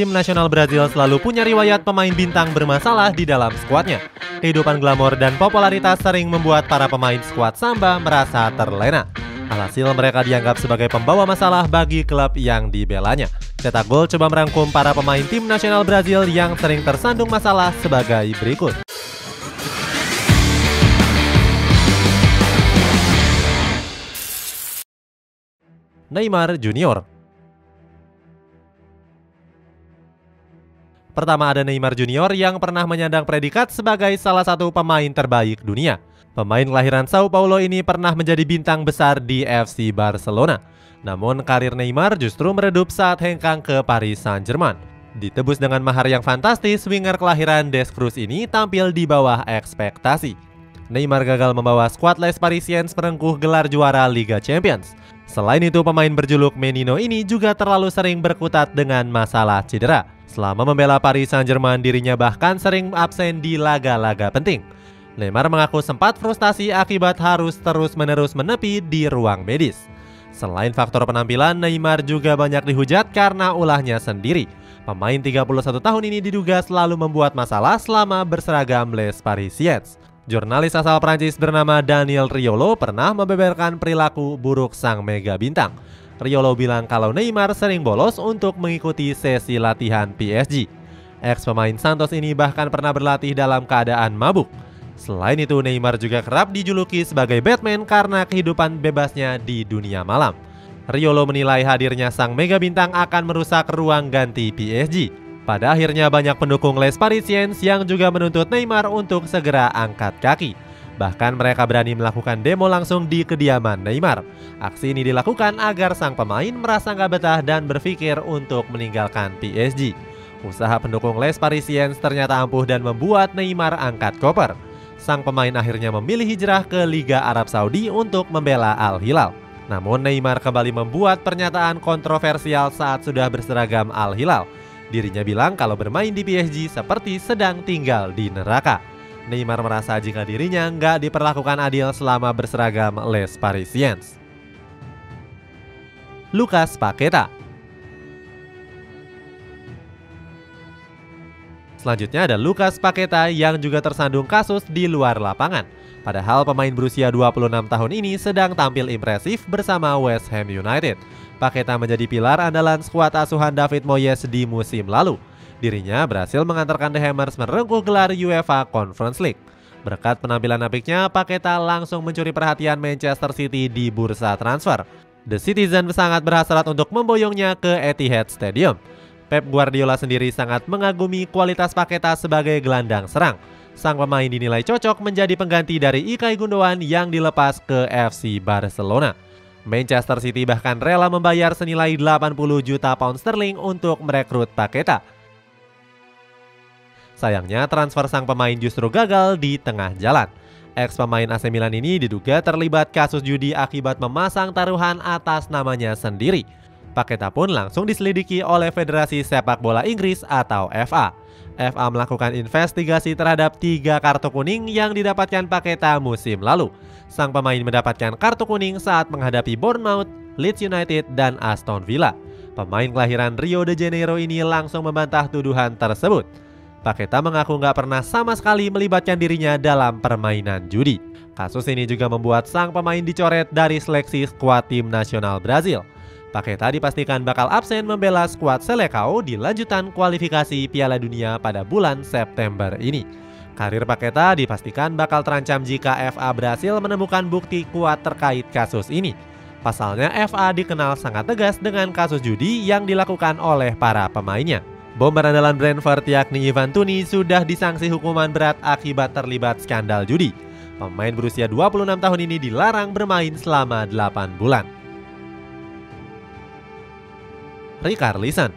tim nasional Brazil selalu punya riwayat pemain bintang bermasalah di dalam skuadnya. Kehidupan glamor dan popularitas sering membuat para pemain skuad Samba merasa terlena. Alhasil mereka dianggap sebagai pembawa masalah bagi klub yang dibelanya. Cetak Gol coba merangkum para pemain tim nasional Brazil yang sering tersandung masalah sebagai berikut. Neymar Junior. Pertama ada Neymar Junior yang pernah menyandang predikat sebagai salah satu pemain terbaik dunia. Pemain kelahiran Sao Paulo ini pernah menjadi bintang besar di FC Barcelona. Namun karir Neymar justru meredup saat hengkang ke Paris Saint-Germain. Ditebus dengan mahar yang fantastis, winger kelahiran Des Cruz ini tampil di bawah ekspektasi. Neymar gagal membawa skuad Les Parisiens merengkuh gelar juara Liga Champions. Selain itu, pemain berjuluk Menino ini juga terlalu sering berkutat dengan masalah cedera. Selama membela Paris Saint-Germain, dirinya bahkan sering absen di laga-laga penting. Neymar mengaku sempat frustasi akibat harus terus-menerus menepi di ruang medis. Selain faktor penampilan, Neymar juga banyak dihujat karena ulahnya sendiri. Pemain 31 tahun ini diduga selalu membuat masalah selama berseragam Les Parisiens. Jurnalis asal Prancis bernama Daniel Riolo pernah membeberkan perilaku buruk sang mega bintang. Riolo bilang kalau Neymar sering bolos untuk mengikuti sesi latihan PSG. Ex-pemain Santos ini bahkan pernah berlatih dalam keadaan mabuk. Selain itu, Neymar juga kerap dijuluki sebagai Batman karena kehidupan bebasnya di dunia malam. Riolo menilai hadirnya sang mega bintang akan merusak ruang ganti PSG. Pada akhirnya banyak pendukung Les Parisiens yang juga menuntut Neymar untuk segera angkat kaki. Bahkan mereka berani melakukan demo langsung di kediaman Neymar. Aksi ini dilakukan agar sang pemain merasa nggak betah dan berpikir untuk meninggalkan PSG. Usaha pendukung Les Parisiens ternyata ampuh dan membuat Neymar angkat koper. Sang pemain akhirnya memilih hijrah ke Liga Arab Saudi untuk membela Al Hilal. Namun Neymar kembali membuat pernyataan kontroversial saat sudah berseragam Al Hilal. Dirinya bilang kalau bermain di PSG seperti sedang tinggal di neraka. Neymar merasa jika dirinya nggak diperlakukan adil selama berseragam Les Parisiens. Lucas Paqueta. Selanjutnya ada Lucas Paqueta yang juga tersandung kasus di luar lapangan. Padahal pemain berusia 26 tahun ini sedang tampil impresif bersama West Ham United. Paqueta menjadi pilar andalan skuad asuhan David Moyes di musim lalu. Dirinya berhasil mengantarkan The Hammers merengkuh gelar UEFA Conference League. Berkat penampilan apiknya, Paqueta langsung mencuri perhatian Manchester City di bursa transfer. The Citizen sangat berhasrat untuk memboyongnya ke Etihad Stadium. Pep Guardiola sendiri sangat mengagumi kualitas Paqueta sebagai gelandang serang. Sang pemain dinilai cocok menjadi pengganti dari Ilkay Gundogan yang dilepas ke FC Barcelona. Manchester City bahkan rela membayar senilai 80 juta pound sterling untuk merekrut Paqueta. Sayangnya transfer sang pemain justru gagal di tengah jalan. Ex-pemain AC Milan ini diduga terlibat kasus judi akibat memasang taruhan atas namanya sendiri. Paqueta pun langsung diselidiki oleh Federasi Sepak Bola Inggris atau FA. FA melakukan investigasi terhadap 3 kartu kuning yang didapatkan Paqueta musim lalu. Sang pemain mendapatkan kartu kuning saat menghadapi Bournemouth, Leeds United, dan Aston Villa. Pemain kelahiran Rio de Janeiro ini langsung membantah tuduhan tersebut. Paqueta mengaku nggak pernah sama sekali melibatkan dirinya dalam permainan judi. Kasus ini juga membuat sang pemain dicoret dari seleksi skuad tim nasional Brazil. Paqueta dipastikan bakal absen membela skuad Seleção di lanjutan kualifikasi Piala Dunia pada bulan September ini. Karir Paqueta dipastikan bakal terancam jika FA berhasil menemukan bukti kuat terkait kasus ini. Pasalnya FA dikenal sangat tegas dengan kasus judi yang dilakukan oleh para pemainnya. Bomber andalan Brentford yakni Ivan Toney sudah disangsi hukuman berat akibat terlibat skandal judi. Pemain berusia 26 tahun ini dilarang bermain selama 8 bulan. Richarlison.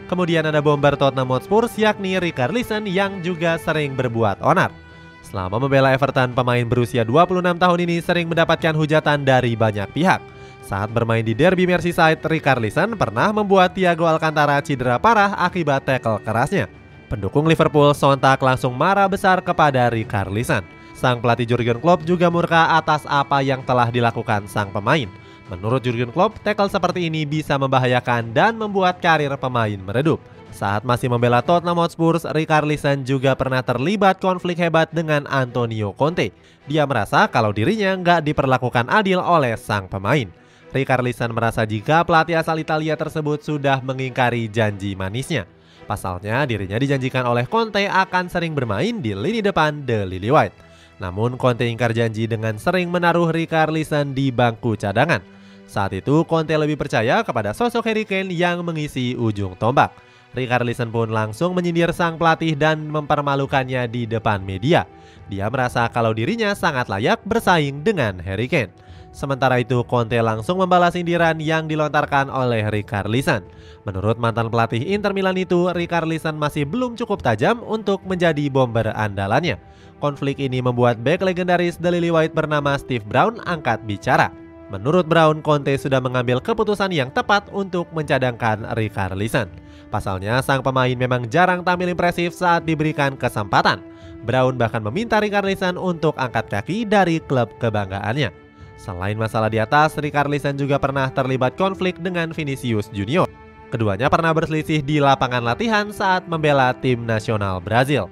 Kemudian ada bomber Tottenham Hotspur yakni Richarlison yang juga sering berbuat onar. Selama membela Everton, pemain berusia 26 tahun ini sering mendapatkan hujatan dari banyak pihak. Saat bermain di Derby Merseyside, Richarlison pernah membuat Thiago Alcantara cedera parah akibat tackle kerasnya. Pendukung Liverpool sontak langsung marah besar kepada Richarlison. Sang pelatih Jurgen Klopp juga murka atas apa yang telah dilakukan sang pemain. Menurut Jurgen Klopp, tackle seperti ini bisa membahayakan dan membuat karir pemain meredup. Saat masih membela Tottenham Hotspur, Richarlison juga pernah terlibat konflik hebat dengan Antonio Conte. Dia merasa kalau dirinya nggak diperlakukan adil oleh sang pemain. Richarlison merasa jika pelatih asal Italia tersebut sudah mengingkari janji manisnya. Pasalnya, dirinya dijanjikan oleh Conte akan sering bermain di lini depan The Lily White. Namun Conte ingkar janji dengan sering menaruh Richarlison di bangku cadangan. Saat itu Conte lebih percaya kepada sosok Harry Kane yang mengisi ujung tombak. Richarlison pun langsung menyindir sang pelatih dan mempermalukannya di depan media. Dia merasa kalau dirinya sangat layak bersaing dengan Harry Kane. Sementara itu Conte langsung membalas sindiran yang dilontarkan oleh Richarlison. Menurut mantan pelatih Inter Milan itu, Richarlison masih belum cukup tajam untuk menjadi bomber andalannya. Konflik ini membuat bek legendaris The Lily White bernama Steve Brown angkat bicara. Menurut Brown, Conte sudah mengambil keputusan yang tepat untuk mencadangkan Richarlison. Pasalnya, sang pemain memang jarang tampil impresif saat diberikan kesempatan. Brown bahkan meminta Richarlison untuk angkat kaki dari klub kebanggaannya. Selain masalah di atas, Richarlison juga pernah terlibat konflik dengan Vinicius Junior. Keduanya pernah berselisih di lapangan latihan saat membela tim nasional Brazil.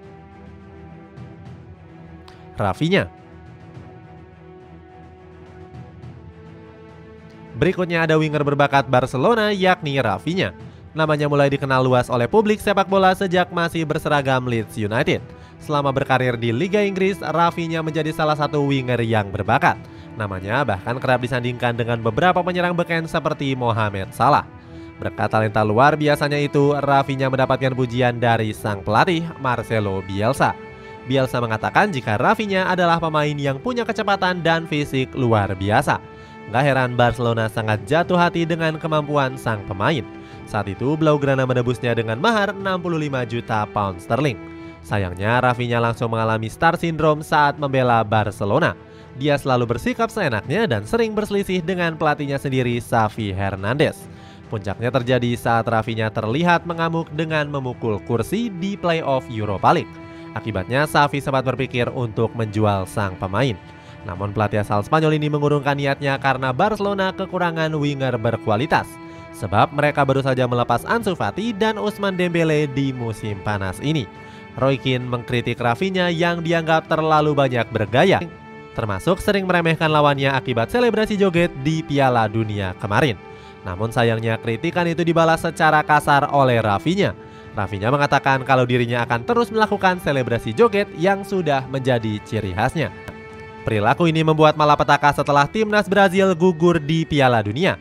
Rafinha. Berikutnya ada winger berbakat Barcelona yakni Rafinha. Namanya mulai dikenal luas oleh publik sepak bola sejak masih berseragam Leeds United. Selama berkarir di Liga Inggris, Rafinha menjadi salah satu winger yang berbakat. Namanya bahkan kerap disandingkan dengan beberapa penyerang beken seperti Mohamed Salah. Berkat talenta luar biasanya itu, Rafinha mendapatkan pujian dari sang pelatih Marcelo Bielsa. Bielsa mengatakan jika Rafinha adalah pemain yang punya kecepatan dan fisik luar biasa. Gak heran Barcelona sangat jatuh hati dengan kemampuan sang pemain. Saat itu Blaugrana menebusnya dengan mahar 65 juta pound sterling. Sayangnya Rafinha langsung mengalami star syndrome saat membela Barcelona. Dia selalu bersikap seenaknya dan sering berselisih dengan pelatihnya sendiri, Xavi Hernandez. Puncaknya terjadi saat Rafinha terlihat mengamuk dengan memukul kursi di playoff Europa League. Akibatnya Xavi sempat berpikir untuk menjual sang pemain. Namun pelatih asal Spanyol ini mengurungkan niatnya karena Barcelona kekurangan winger berkualitas. Sebab mereka baru saja melepas Ansu Fati dan Ousmane Dembele di musim panas ini. Roy Keane mengkritik Rafinha yang dianggap terlalu banyak bergaya, termasuk sering meremehkan lawannya akibat selebrasi joget di Piala Dunia kemarin. Namun sayangnya kritikan itu dibalas secara kasar oleh Rafinha. Rafinha mengatakan kalau dirinya akan terus melakukan selebrasi joget yang sudah menjadi ciri khasnya. Perilaku ini membuat malapetaka setelah timnas Brazil gugur di Piala Dunia.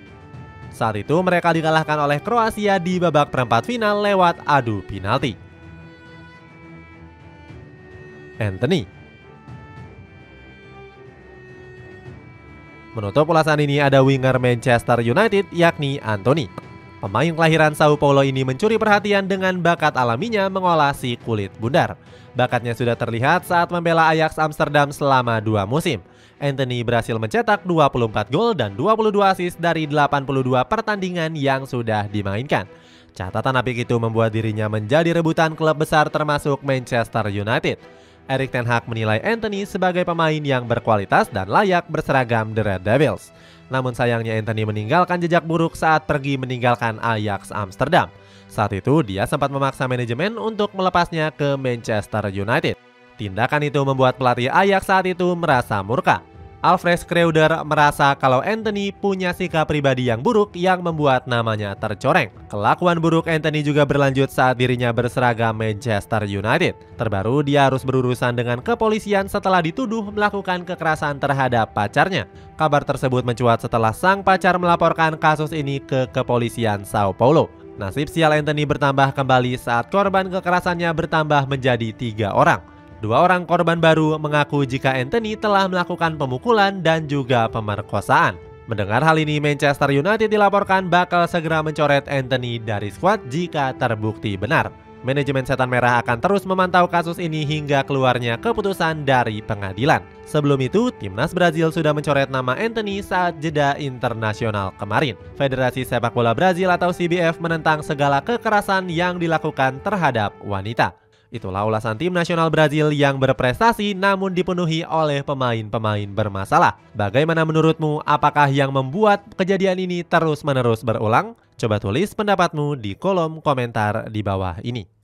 Saat itu mereka dikalahkan oleh Kroasia di babak perempat final lewat adu penalti. Antony. Menutup ulasan ini ada winger Manchester United yakni Antony. Pemain kelahiran Sao Paulo ini mencuri perhatian dengan bakat alaminya mengolah si kulit bundar. Bakatnya sudah terlihat saat membela Ajax Amsterdam selama 2 musim. Antony berhasil mencetak 24 gol dan 22 assist dari 82 pertandingan yang sudah dimainkan. Catatan apik itu membuat dirinya menjadi rebutan klub besar termasuk Manchester United. Erik ten Hag menilai Antony sebagai pemain yang berkualitas dan layak berseragam The Red Devils. Namun sayangnya Antony meninggalkan jejak buruk saat pergi meninggalkan Ajax Amsterdam. Saat itu dia sempat memaksa manajemen untuk melepasnya ke Manchester United. Tindakan itu membuat pelatih Ajax saat itu merasa murka. Alfred Schreuder merasa kalau Antony punya sikap pribadi yang buruk yang membuat namanya tercoreng. Kelakuan buruk Antony juga berlanjut saat dirinya berseragam Manchester United. Terbaru dia harus berurusan dengan kepolisian setelah dituduh melakukan kekerasan terhadap pacarnya. Kabar tersebut mencuat setelah sang pacar melaporkan kasus ini ke kepolisian Sao Paulo. Nasib sial Antony bertambah kembali saat korban kekerasannya bertambah menjadi 3 orang. 2 orang korban baru mengaku jika Antony telah melakukan pemukulan dan juga pemerkosaan. Mendengar hal ini, Manchester United dilaporkan bakal segera mencoret Antony dari skuad jika terbukti benar. Manajemen Setan Merah akan terus memantau kasus ini hingga keluarnya keputusan dari pengadilan. Sebelum itu, timnas Brazil sudah mencoret nama Antony saat jeda internasional kemarin. Federasi Sepak Bola Brazil atau CBF menentang segala kekerasan yang dilakukan terhadap wanita. Itulah ulasan tim nasional Brazil yang berprestasi namun dipenuhi oleh pemain-pemain bermasalah. Bagaimana menurutmu? Apakah yang membuat kejadian ini terus-menerus berulang? Coba tulis pendapatmu di kolom komentar di bawah ini.